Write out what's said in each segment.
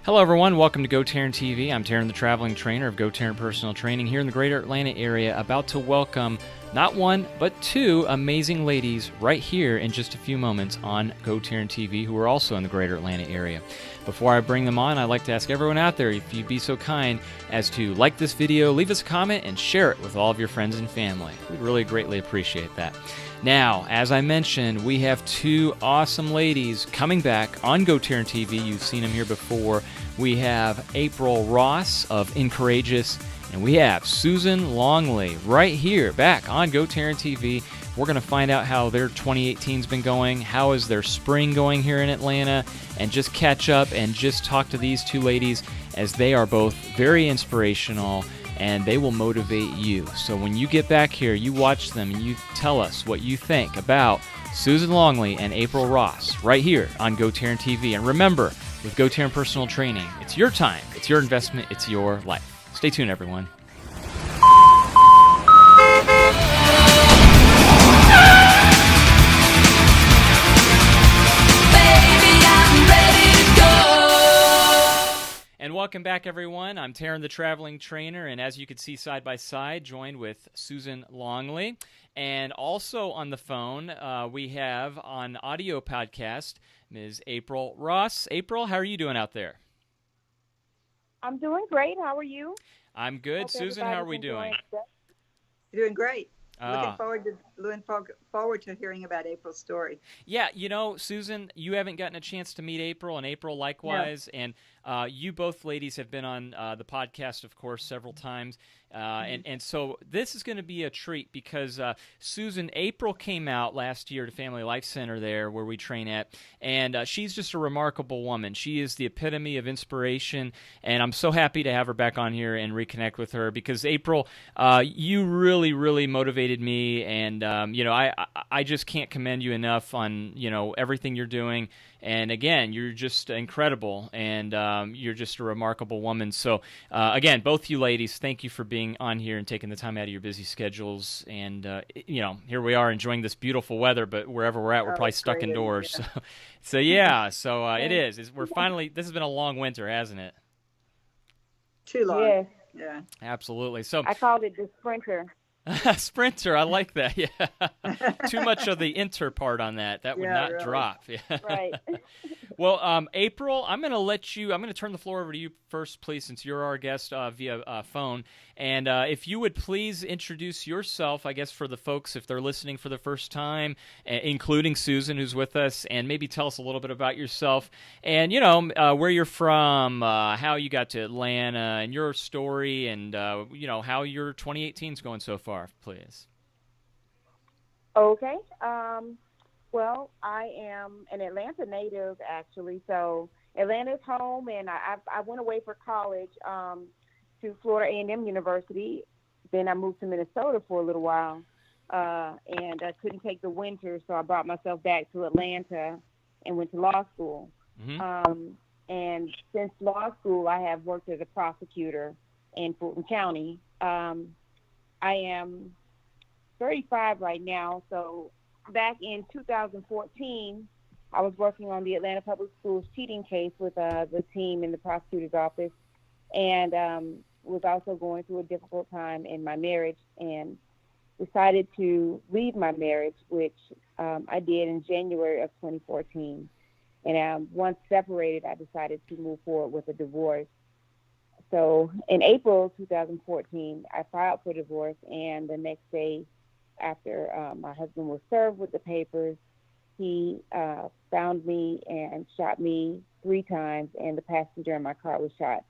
Hello everyone, welcome to GoTarryn TV. I'm Taryn, the traveling trainer of GoTarryn Personal Training here in the greater Atlanta area, about to welcome not one, but two amazing ladies right here in just a few moments on GoTarryn TV who are also in the greater Atlanta area. Before I bring them on, I'd like to ask everyone out there if you'd be so kind as to like this video, leave us a comment, and share it with all of your friends and family. We'd really greatly appreciate that. Now, as I mentioned, we have two awesome ladies coming back on GoTarryn TV. You've seen them here before. We have April Ross of Incourageous, and we have Susan Longley right here back on GoTarryn TV. We're going to find out how their 2018's been going, how is their spring going here in Atlanta, and just catch up and just talk to these two ladies as they are both very inspirational and they will motivate you. So when you get back here, you watch them and you tell us what you think about Susan Longley and April Ross right here on GoTarryn TV. And remember, with GoTarryn Personal Training, it's your time, it's your investment, it's your life. Stay tuned, everyone. And welcome back, everyone. I'm Taryn, the traveling trainer, and as you can see side by side, joined with Susan Longley. And also on the phone, we have on audio podcast, Ms. April Ross. April, how are you doing out there? I'm doing great. How are you? I'm good. Susan, how are we doing? Doing great. Looking forward to hearing about April's story. Yeah, you know, Susan, you haven't gotten a chance to meet April, and April likewise. No. And you both ladies have been on the podcast, of course, several times. And so this is going to be a treat because Susan, April came out last year to Family Life Center there where we train at, and she's just a remarkable woman. She is the epitome of inspiration, and I'm so happy to have her back on here and reconnect with her because, April, you really, really motivated me, and, you know, I just can't commend you enough on, you know, everything you're doing. And again, you're just incredible, and you're just a remarkable woman. So again, both you ladies, thank you for being on here and taking the time out of your busy schedules. And you know, here we are enjoying this beautiful weather, but wherever we're at, we're probably stuck indoors. Yeah. So it is. We're finally. This has been a long winter, hasn't it? Too long. Yes. Yeah. Absolutely. So I called it the sprinter. Sprinter, I like that. Yeah, too much of the inter part on that. That would not really drop. Yeah. Right. Well, April, I'm going to turn the floor over to you first, please, since you're our guest via phone. And if you would please introduce yourself, I guess, for the folks, if they're listening for the first time, including Susan, who's with us, and maybe tell us a little bit about yourself and, you know, where you're from, how you got to Atlanta, and your story, and, you know, how your 2018 is going so far, please. Okay. Well, I am an Atlanta native, actually. So Atlanta's home, and I went away for college to Florida A&M University. Then I moved to Minnesota for a little while, and I couldn't take the winter, so I brought myself back to Atlanta and went to law school. Mm-hmm. And since law school, I have worked as a prosecutor in Fulton County. I am 35 right now, so back in 2014, I was working on the Atlanta Public Schools cheating case with the team in the prosecutor's office, and was also going through a difficult time in my marriage, and decided to leave my marriage, which I did in January of 2014. And once separated, I decided to move forward with a divorce. So in April 2014, I filed for divorce, and the next day, after my husband was served with the papers, he found me and shot me 3 times, and the passenger in my car was shot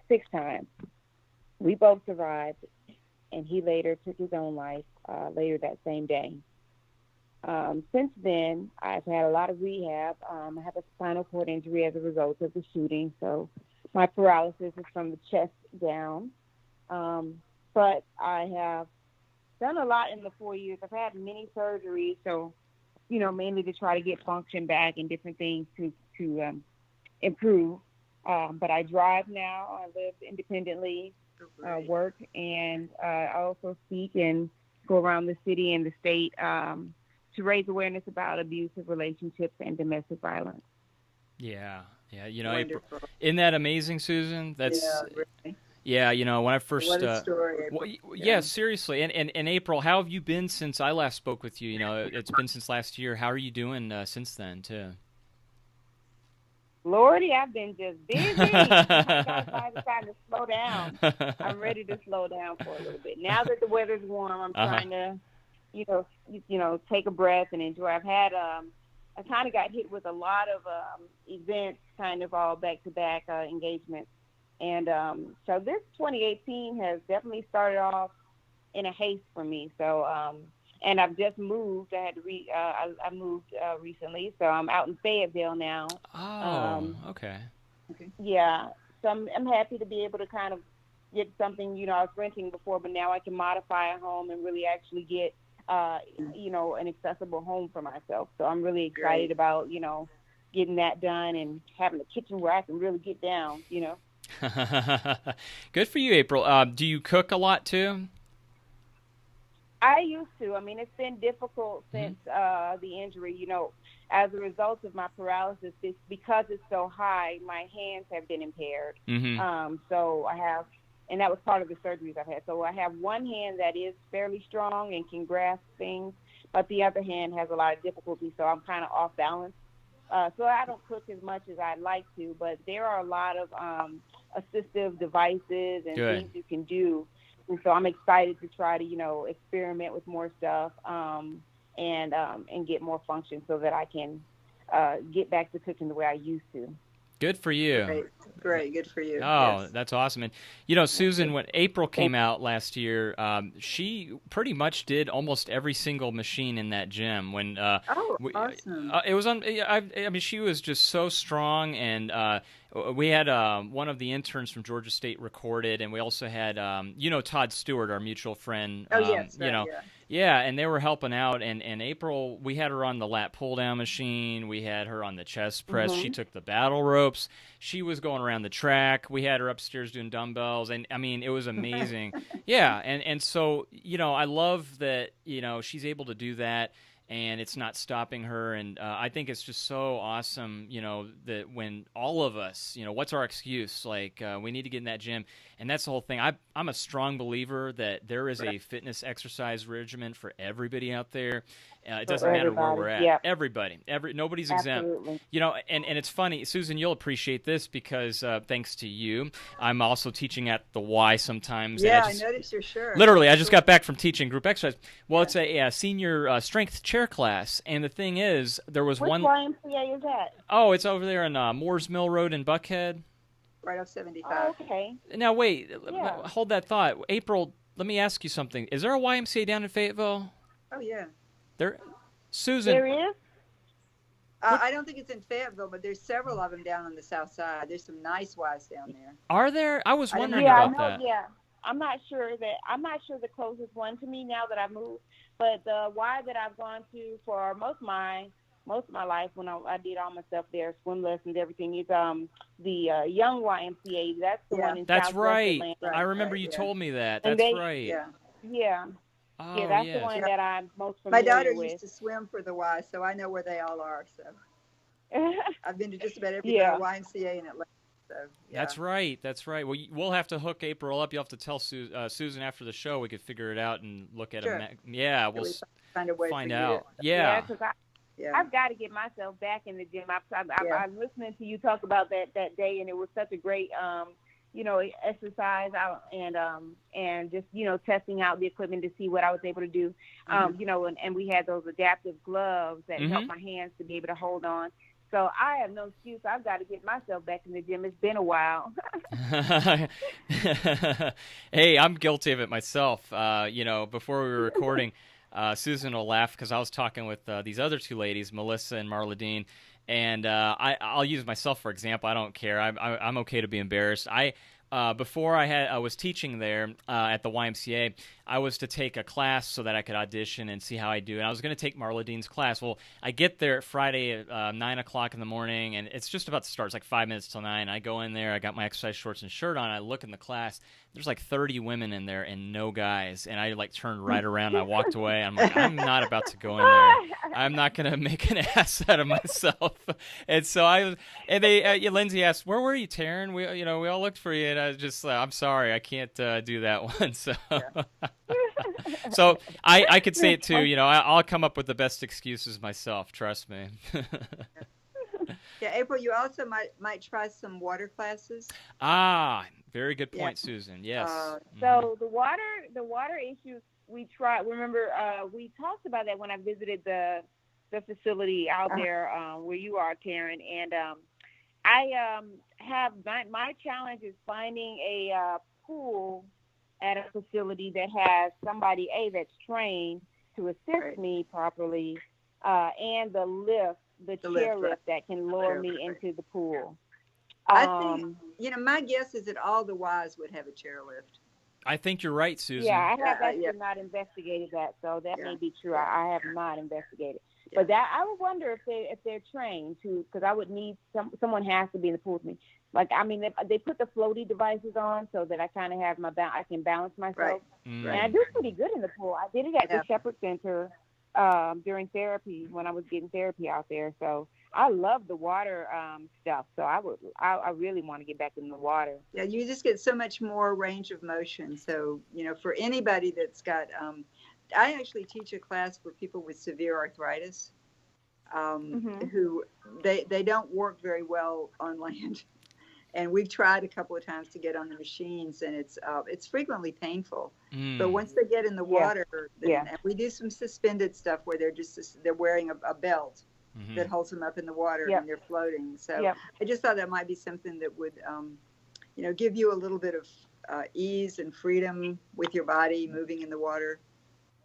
6 times. We both survived, and he later took his own life later that same day. Since then, I've had a lot of rehab. I have a spinal cord injury as a result of the shooting, so my paralysis is from the chest down. But I have done a lot in the 4 years. I've had many surgeries, so, you know, mainly to try to get function back and different things to improve. But I drive now. I live independently, work, and I also speak and go around the city and the state to raise awareness about abusive relationships and domestic violence. Yeah. Yeah, you know, April, Wonderful. isn't that amazing, Susan? That's Really. yeah. You know, when I first What a story, April. yeah, seriously. And April, how have you been since I last spoke with you? You know, it's been since last year. How are you doing since then, too? Lordy, I've been just busy. I got finally trying to slow down. I'm ready to slow down for a little bit. Now that the weather's warm, I'm trying to, take a breath and enjoy. I've had I kind of got hit with a lot of events, kind of all back-to-back engagements. And so this 2018 has definitely started off in a haste for me. So, and I've just moved. I had to I moved recently, so I'm out in Fayetteville now. Oh, okay. Yeah, so I'm happy to be able to kind of get something. You know, I was renting before, but now I can modify a home and really actually get an accessible home for myself. So I'm really excited about, getting that done and having a kitchen where I can really get down, Good for you, April. Do you cook a lot too? I used to. I mean, it's been difficult since the injury, as a result of my paralysis, because it's so high, my hands have been impaired. So I have, and that was part of the surgeries I've had. So I have one hand that is fairly strong and can grasp things, but the other hand has a lot of difficulty, so I'm kind of off balance. So I don't cook as much as I'd like to, but there are a lot of assistive devices and things you can do. And so I'm excited to try to, experiment with more stuff and get more function so that I can get back to cooking the way I used to. Good for you. Great. Good for you. Oh, yes. That's awesome. And, Susan, when April came out last year, she pretty much did almost every single machine in that gym. When awesome. It was I mean, she was just so strong, and we had one of the interns from Georgia State recorded, and we also had, Todd Stewart, our mutual friend. Oh, yes. Right, Yeah, and they were helping out, and April, we had her on the lat pull-down machine, we had her on the chest press, she took the battle ropes, she was going around the track, we had her upstairs doing dumbbells, and, I mean, it was amazing. Yeah, and so, I love that, she's able to do that, and it's not stopping her, and I think it's just so awesome, that when all of us, what's our excuse? Like, we need to get in that gym, and that's the whole thing. I'm a strong believer that there is a fitness exercise regimen for everybody out there. It doesn't matter where we're at. Yep. Everybody. Nobody's Absolutely. exempt. And it's funny, Susan, you'll appreciate this because thanks to you, I'm also teaching at the Y sometimes. Yeah, I noticed your shirt. Literally, I just got back from teaching group exercise. Well, it's a senior strength chair class, and the thing is, there was Which one. YMCA is that? Oh, it's over there on Moores Mill Road in Buckhead. Right off 75. Oh, okay. Now, wait, hold that thought. April, let me ask you something. Is there a YMCA down in Fayetteville? Oh, yeah. Susan. There is? I don't think it's in Fayetteville, but there's several of them down on the south side. There's some nice Ys down there. Are there? I was wondering I about know, that. Yeah, I'm not sure the closest one to me now that I've moved, but the Y that I've gone to for most of my life when I did all my stuff there, swim lessons, everything, is the Young YMCA. That's the one in That's Southwest right. Atlanta. I remember you told me that. And That's right. Yeah. Oh, Yeah, that's yes. the one that I'm most familiar My daughter with. used to swim for the Y, so I know where they all are. So I've been to just about every YMCA in Atlanta. So, That's right. Well, we'll have to hook April up. You'll have to tell Susan after the show. We could figure it out and look at them. Yeah, we'll find out. Yeah. I've got to get myself back in the gym. I'm listening to you talk about that day, and it was such a great exercise out and just, testing out the equipment to see what I was able to do. And we had those adaptive gloves that help my hands to be able to hold on. So I have no excuse. I've got to get myself back in the gym. It's been a while. Hey, I'm guilty of it myself. Before we were recording, Susan will laugh because I was talking with these other two ladies, Melissa and Marla Dean, and I'll use myself for example. I don't care. I'm okay to be embarrassed. before I was teaching there at the YMCA, I was to take a class so that I could audition and see how I do. And I was going to take Marla Dean's class. Well, I get there Friday at 9 o'clock in the morning, and it's just about to start. It's like 5 minutes till 9. I go in there. I got my exercise shorts and shirt on. I look in the class. There's like 30 women in there and no guys. And I like turned right around. And I walked away. I'm like, I'm not about to go in there. I'm not going to make an ass out of myself. And so Lindsay asked, "Where were you, Taryn? We all looked for you." And I was just like, "I'm sorry, I can't do that one." So, so I could say it too. I'll come up with the best excuses myself. Trust me. Yeah, April, you also might try some water classes. Very good point, Susan. Yes. So the water issue we tried. Remember, we talked about that when I visited the facility out there where you are, Taryn, and I have my challenge is finding a pool at a facility that has somebody that's trained to assist me properly, and the chairlift that can lower me into the pool. I think my guess is that all the Ys would have a chairlift. I think you're right, Susan. Yeah, I have actually not investigated that, so that may be true. I have not investigated. But that I would wonder if they're trained to, because I would need someone has to be in the pool with me. Like, I mean, they put the floaty devices on so that I kind of have I can balance myself. Right. And I do pretty good in the pool. I did it at the Shepherd Center during therapy when I was getting therapy out there. So I love the water stuff. So I really want to get back in the water. Yeah, you just get so much more range of motion. So, for anybody that's got, I actually teach a class for people with severe arthritis who they don't work very well on land. And we've tried a couple of times to get on the machines, and it's frequently painful. But once they get in the water, and we do some suspended stuff where they're wearing a belt that holds them up in the water and they're floating. So I just thought that might be something that would, give you a little bit of ease and freedom with your body moving in the water.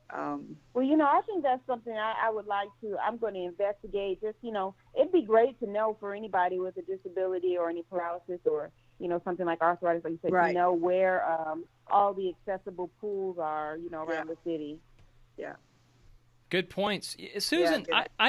Well, I think that's something I would like to, I'm going to investigate. Just, it'd be great to know for anybody with a disability or any paralysis or, something like arthritis, like you said, where all the accessible pools are, around the city. Yeah. Good points. Susan,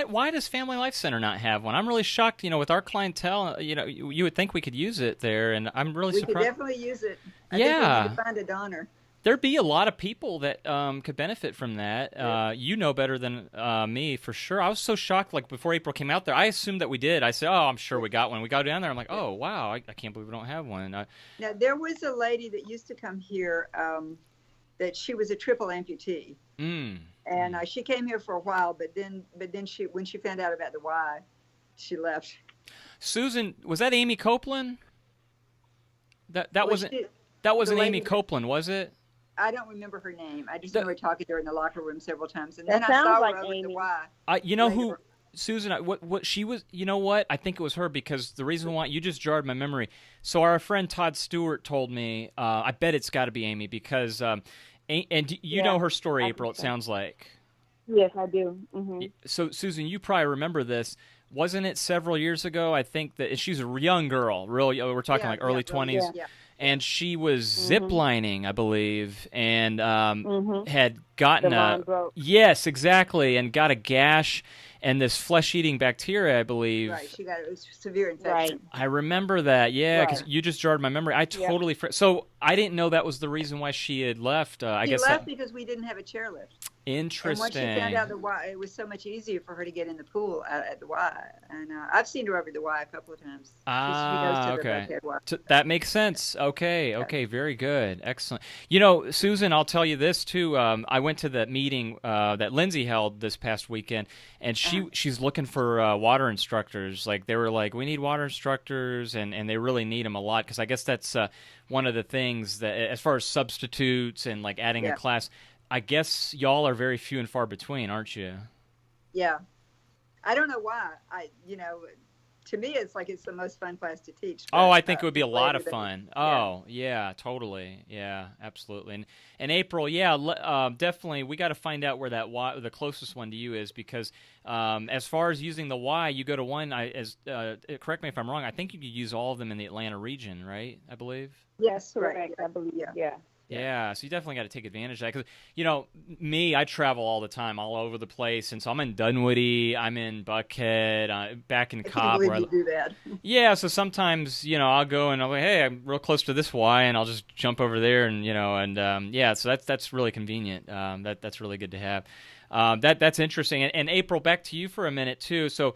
why does Family Life Center not have one? I'm really shocked, with our clientele, you would think we could use it there, and I'm really surprised. We could definitely use it. I think we need to find a donor. There'd be a lot of people that could benefit from that. You know better than me, for sure. I was so shocked, like, before April came out there. I assumed that we did. I said, I'm sure we got one. We got down there. I'm like, oh, wow, I can't believe we don't have one. Now, there was a lady that used to come here that she was a triple amputee. And she came here for a while, but then when she found out about the Y, she left. Susan, was that Amy Copeland? That wasn't Amy Copeland, was it? I don't remember her name. I just remember talking to her in the locker room several times, and then I saw her over the Y. You know who, Susan? What she was? You know what? I think it was her, because the reason why you just jarred my memory. So our friend Todd Stewart told me. I bet it's got to be Amy, because and you know her story, April. It sounds like. Yes, I do. So Susan, you probably remember this. Wasn't it several years ago? I think that she's a young girl. Really, we're talking like early 20s. Yeah. And she was ziplining, I believe, and had gotten yes, exactly, and got a gash and this flesh-eating bacteria, I believe. Right, she got a severe infection. I remember that, because you just jarred my memory. I totally so I didn't know that was the reason why she had left. I guess left because we didn't have a chairlift. Interesting. And once she found out the Y, it was so much easier for her to get in the pool at the Y. And I've seen her over the Y a couple of times. Okay. That makes sense. Okay, very good. Excellent. Susan, I'll tell you this, too. I went to the meeting that Lindsay held this past weekend, and she's looking for water instructors. Like, they were like, we need water instructors, and they really need them a lot, because I guess that's one of the things that, as far as substitutes and, like, adding a class, I guess y'all are very few and far between, aren't you? Yeah. I don't know why. to me, it's like it's the most fun class to teach. Oh, But, I think it would be a lot later of they- fun. yeah. Oh, yeah, totally. Yeah, absolutely. And April, yeah, definitely. We got to find out where that Y, the closest one to you is, because as far as using the Y, you go to one. Correct me if I'm wrong. I think you could use all of them in the Atlanta region, right? I believe. Yes, Correct, right. I believe. Yeah. Yeah. Yeah, so you definitely got to take advantage of that, because me, I travel all the time, all over the place, and so I'm in Dunwoody, I'm in Buckhead, back in I can't Cobb. believe you do that. Yeah, so sometimes I'll go and I'll be, hey, I'm real close to this Y, and I'll just jump over there, and yeah, so that's really convenient. That's really good to have. That's interesting. And April, back to you for a minute too. So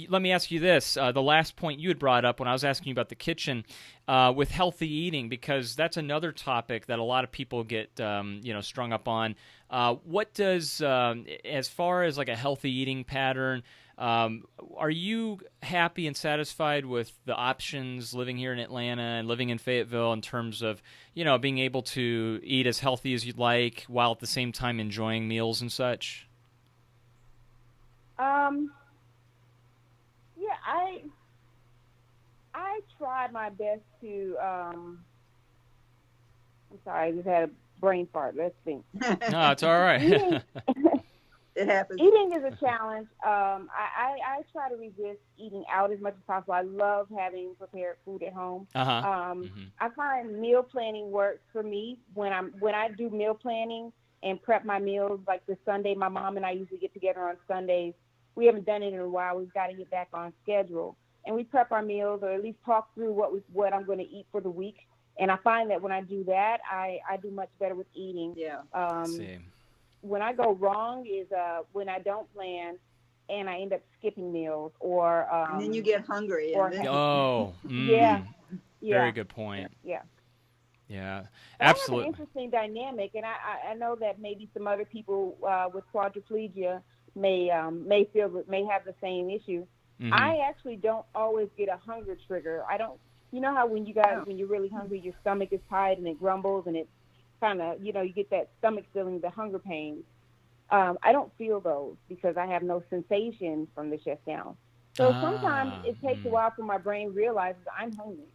let me ask you this: the last point you had brought up when I was asking you about the kitchen with healthy eating, because that's another topic that a lot of people get strung up on. What does as far as like a healthy eating pattern? Are you happy and satisfied with the options living here in Atlanta and living in Fayetteville in terms of, being able to eat as healthy as you'd like while at the same time enjoying meals and such? Yeah, I tried my best to. I'm sorry, I just had a brain fart. Let's think. No, it's all right. It happens. Eating is a challenge. I try to resist eating out as much as possible. I love having prepared food at home. I find meal planning works for me when I do meal planning and prep my meals. Like the Sunday, my mom and I usually get together on Sundays. We haven't done it in a while. We've got to get back on schedule, and we prep our meals, or at least talk through what I'm going to eat for the week. And I find that when I do that, I do much better with eating. Yeah. Same. When I go wrong is when I don't plan and I end up skipping meals, or And then you get hungry. or- And then, yeah, Very good point. yeah. Yeah, That absolutely. has an interesting dynamic, and I know that maybe some other people with quadriplegia may have the same issue. I actually don't always get a hunger trigger. I don't. You know how when you're really hungry, your stomach is tight and it grumbles, and it kind of, you get that stomach feeling, the hunger pains. I don't feel those because I have no sensation from the chest down. So sometimes it takes a while for my brain realizes I'm hungry,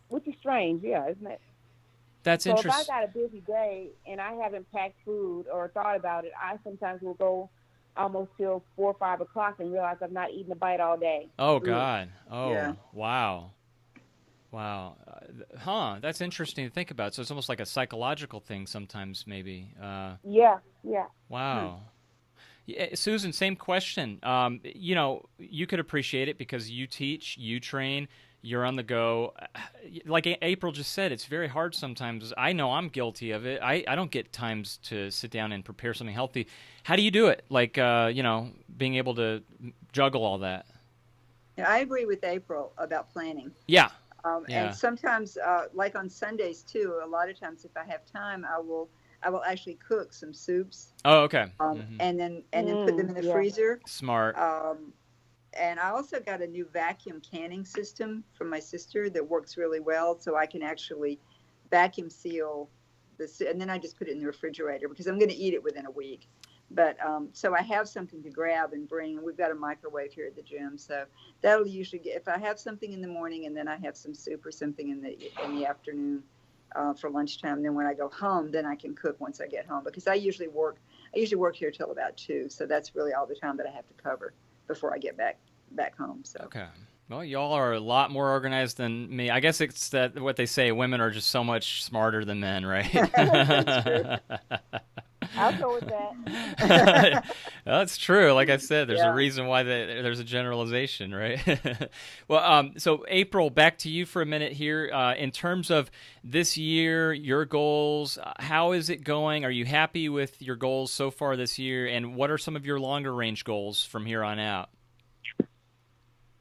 which is strange, isn't it? That's so interesting. if I got a busy day and I haven't packed food or thought about it, I sometimes will go almost till 4 or 5 o'clock and realize I've not eaten a bite all day. Oh, God. Oh, Yeah. Wow. That's interesting to think about. So it's almost like a psychological thing sometimes, maybe. Yeah. Wow. Yeah, Susan, same question. You could appreciate it because you teach, you train, you're on the go. Like April just said, it's very hard sometimes. I know I'm guilty of it. I don't get times to sit down and prepare something healthy. How do you do it? Like, being able to juggle all that. Yeah, I agree with April about planning. Yeah. And sometimes, like on Sundays too, a lot of times if I have time, I will actually cook some soups. Oh, okay. And then put them in the freezer. Smart. And I also got a new vacuum canning system from my sister that works really well, so I can actually vacuum seal this, and then I just put it in the refrigerator because I'm going to eat it within a week. But so I have something to grab and bring, and we've got a microwave here at the gym, so that'll usually get, if I have something in the morning and then I have some soup or something in the afternoon for lunchtime. Then when I go home, then I can cook once I get home because I usually work here till about 2, so that's really all the time that I have to cover before I get back home. So okay. Well, y'all are a lot more organized than me. I guess it's that what they say, women are just so much smarter than men, right? That's true. I'll go with that. That's true. Like I said, there's Yeah. a reason why there's a generalization, right? Well, so April, back to you for a minute here. In terms of this year, your goals, how is it going? Are you happy with your goals so far this year? And what are some of your longer range goals from here on out?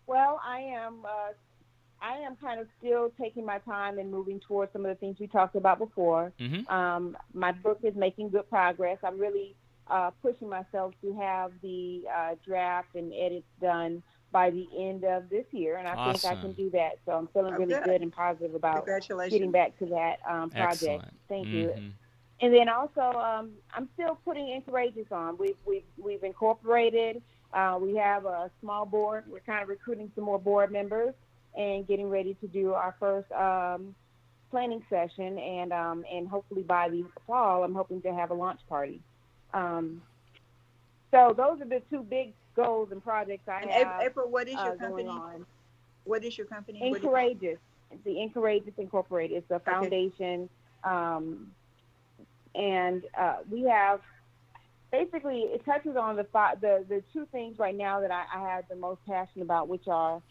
Well, I am kind of still taking my time and moving towards some of the things we talked about before. Mm-hmm. My book is making good progress. I'm really pushing myself to have the draft and edits done by the end of this year, and I think I can do that. So I'm feeling really good and positive about getting back to that project. Excellent. Thank you. And then also, I'm still putting Courageous on. We've incorporated We have a small board. We're kind of recruiting some more board members and getting ready to do our first planning session. And hopefully by the fall, I'm hoping to have a launch party. So those are the two big goals and projects I have. April, what is your company? Going on. What is your company? Encourageous. The Encourageous Incorporated. It's a foundation. And we have, basically, it touches on the two things right now that I have the most passion about, which are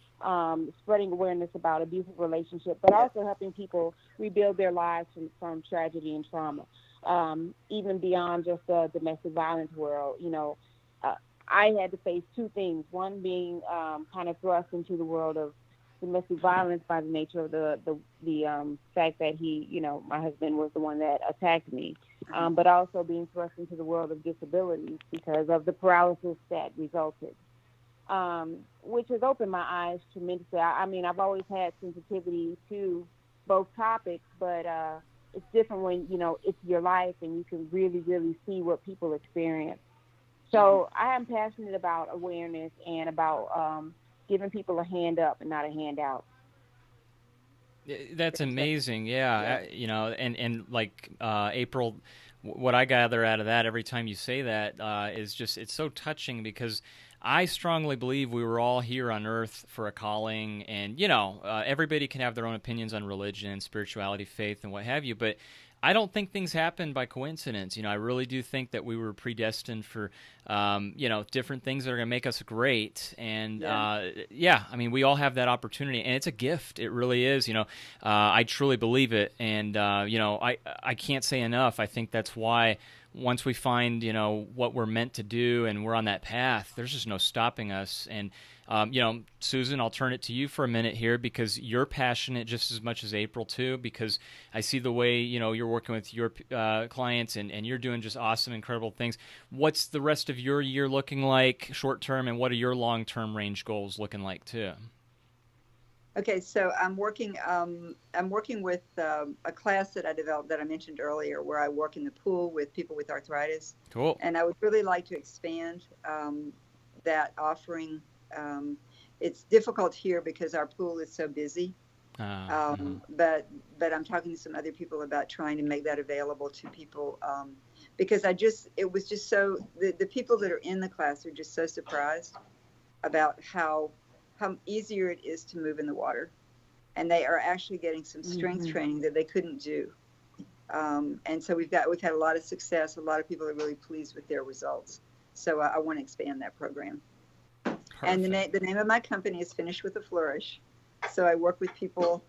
spreading awareness about abusive relationships, but also helping people rebuild their lives from tragedy and trauma, even beyond just the domestic violence world. I had to face two things. One being kind of thrust into the world of domestic violence by the nature of the fact that my husband was the one that attacked me, but also being thrust into the world of disabilities because of the paralysis that resulted, which has opened my eyes tremendously. I mean, I've always had sensitivity to both topics, but it's different when, it's your life and you can really, really see what people experience. So I am passionate about awareness and about giving people a hand up and not a handout. That's amazing. Yeah. And like April, what I gather out of that every time you say that is just, it's so touching because I strongly believe we were all here on earth for a calling, and everybody can have their own opinions on religion, spirituality, faith, and what have you, but I don't think things happen by coincidence. I really do think that we were predestined for, different things that are going to make us great. And, I mean, we all have that opportunity, and it's a gift. It really is. I truly believe it. And, I can't say enough. I think that's why once we find, what we're meant to do and we're on that path, there's just no stopping us. And, Susan, I'll turn it to you for a minute here because you're passionate just as much as April too, because I see the way, you're working with your clients and you're doing just awesome, incredible things. What's the rest of your year looking like short term, and what are your long-term range goals looking like too? Okay, so I'm working with a class that I developed that I mentioned earlier, where I work in the pool with people with arthritis. Cool. And I would really like to expand that offering. It's difficult here because our pool is so busy. But I'm talking to some other people about trying to make that available to people because it was just so, the people that are in the class are just so surprised about how easier it is to move in the water, and they are actually getting some strength training that they couldn't do. And so we've had a lot of success. A lot of people are really pleased with their results. So I want to expand that program. Perfect. And the name of my company is Finish with a Flourish. So I work with people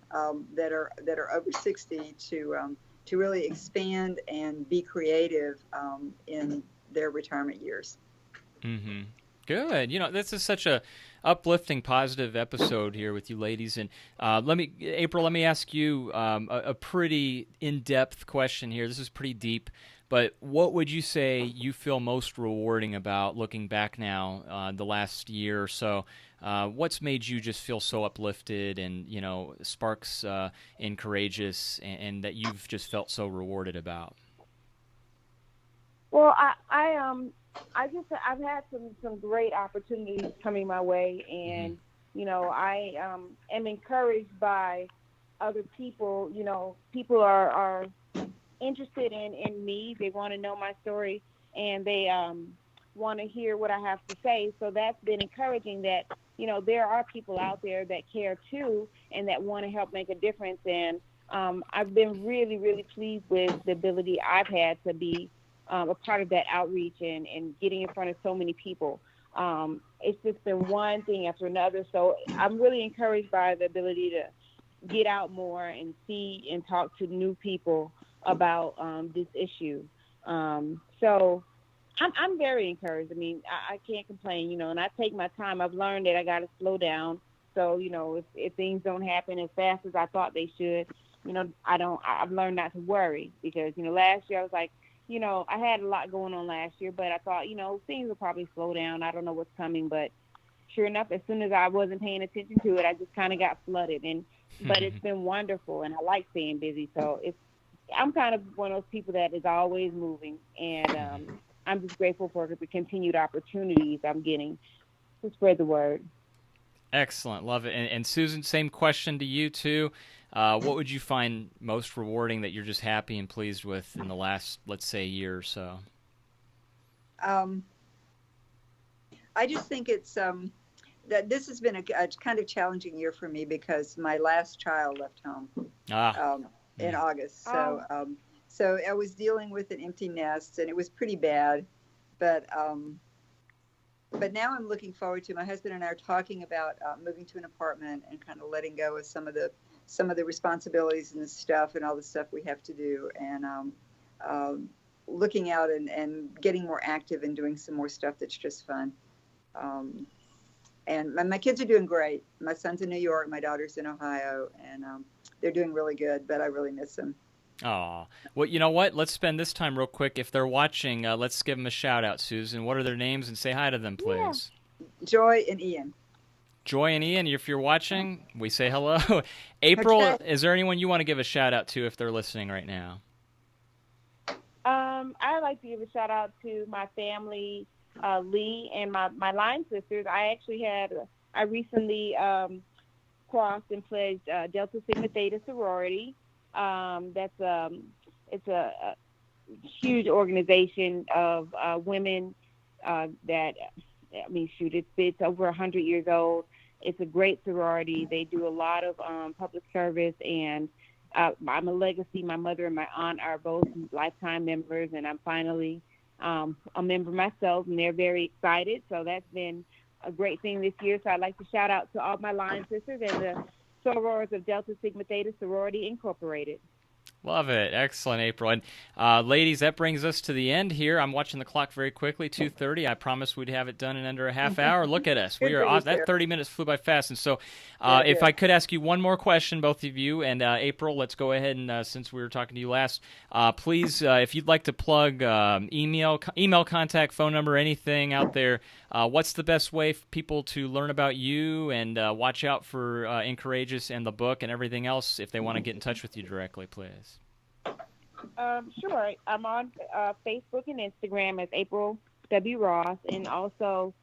that are over 60 to really expand and be creative in their retirement years. Mm-hmm. Good. This is such a uplifting, positive episode here with you ladies. And April, let me ask you a pretty in-depth question here. This is pretty deep. But what would you say you feel most rewarding about looking back now, the last year or so? What's made you just feel so uplifted and, sparks and courageous and that you've just felt so rewarded about? Well, I've had some great opportunities coming my way, and I am encouraged by other people. People are interested in me. They want to know my story, and they want to hear what I have to say. So that's been encouraging that there are people out there that care too, and that want to help make a difference. And I've been really, really pleased with the ability I've had to be a part of that outreach and getting in front of so many people. It's just been one thing after another. So I'm really encouraged by the ability to get out more and see and talk to new people about this issue. So I'm very encouraged. I mean, I can't complain, and I take my time. I've learned that I got to slow down. So, if things don't happen as fast as I thought they should, I've learned not to worry because, last year I was like, I had a lot going on last year, but I thought, things will probably slow down. I don't know what's coming, but sure enough, as soon as I wasn't paying attention to it, I just kind of got flooded. But it's been wonderful, and I like staying busy. So I'm kind of one of those people that is always moving, and I'm just grateful for the continued opportunities I'm getting to spread the word. Excellent. Love it. And Susan, same question to you, too. What would you find most rewarding that you're just happy and pleased with in the last, let's say, year or so? I just think it's that this has been a kind of challenging year for me because my last child left home in August. So I was dealing with an empty nest, and it was pretty bad. But now I'm looking forward to, my husband and I are talking about moving to an apartment and kind of letting go of some of the responsibilities and the stuff and all the stuff we have to do, and looking out and getting more active and doing some more stuff that's just fun. And my kids are doing great. My son's in New York, my daughter's in Ohio, and they're doing really good, but I really miss them. Oh, well, you know what? Let's spend this time real quick. If they're watching, let's give them a shout out, Susan. What are their names? And say hi to them, please. Yeah. Joy and Ian. Joy and Ian, if you're watching, we say hello. April, okay. Is there anyone you want to give a shout out to if they're listening right now? I'd like to give a shout out to my family, Lee, and my line sisters. I recently crossed and pledged Delta Sigma Theta sorority. It's a huge organization of women it's over 100 years old. It's a great sorority. They do a lot of public service, and I'm a legacy. My mother and my aunt are both lifetime members, and I'm finally a member myself, and they're very excited. So that's been a great thing this year. So I'd like to shout out to all my line sisters and the sorors of Delta Sigma Theta Sorority Incorporated. Love it. Excellent, April. And ladies, that brings us to the end here. I'm watching the clock very quickly, 2:30. I promised we'd have it done in under a half hour. Look at us. We are off. That 30 minutes flew by fast. And so if I could ask you one more question, both of you, and April, let's go ahead and since we were talking to you last, please, if you'd like to plug email contact, phone number, anything out there, what's the best way for people to learn about you and watch out for Incourageous and the book and everything else if they want to get in touch with you directly, please? Sure. I'm on Facebook and Instagram as April W. Ross, and also,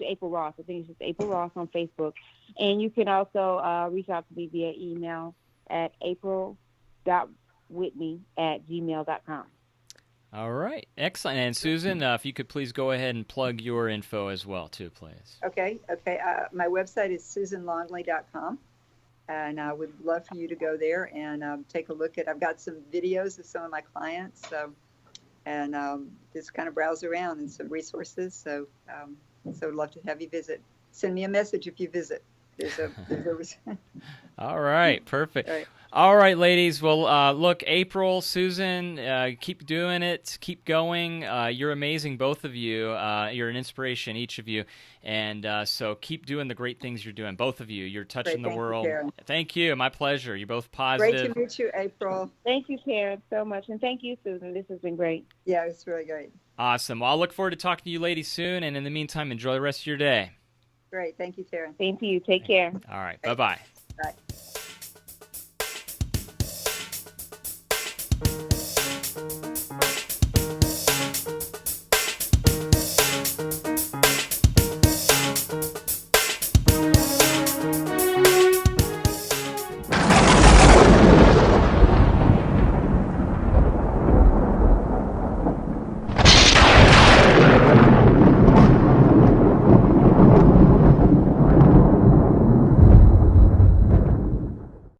April Ross. I think it's just April Ross on Facebook. And you can also reach out to me via email at april.whitney@gmail.com. All right. Excellent. And Susan, if you could please go ahead and plug your info as well, too, please. Okay. My website is susanlongley.com. And I would love for you to go there and take a look at. I've got some videos of some of my clients, and just kind of browse around and some resources. So I'd love to have you visit. Send me a message if you visit. There's a All right, perfect. All right, ladies. Well, look, April, Susan, keep doing it. Keep going. You're amazing, both of you. You're an inspiration, each of you. And so keep doing the great things you're doing, both of you. You're touching the world. Thank you. My pleasure. You're both positive. Great to meet you, April. Thank you, Karen, so much. And thank you, Susan. This has been great. Yeah, it's really great. Awesome. Well, I'll look forward to talking to you ladies soon. And in the meantime, enjoy the rest of your day. Great. Thank you, Taryn. Same to you. Take care. All right. Bye-bye. Bye.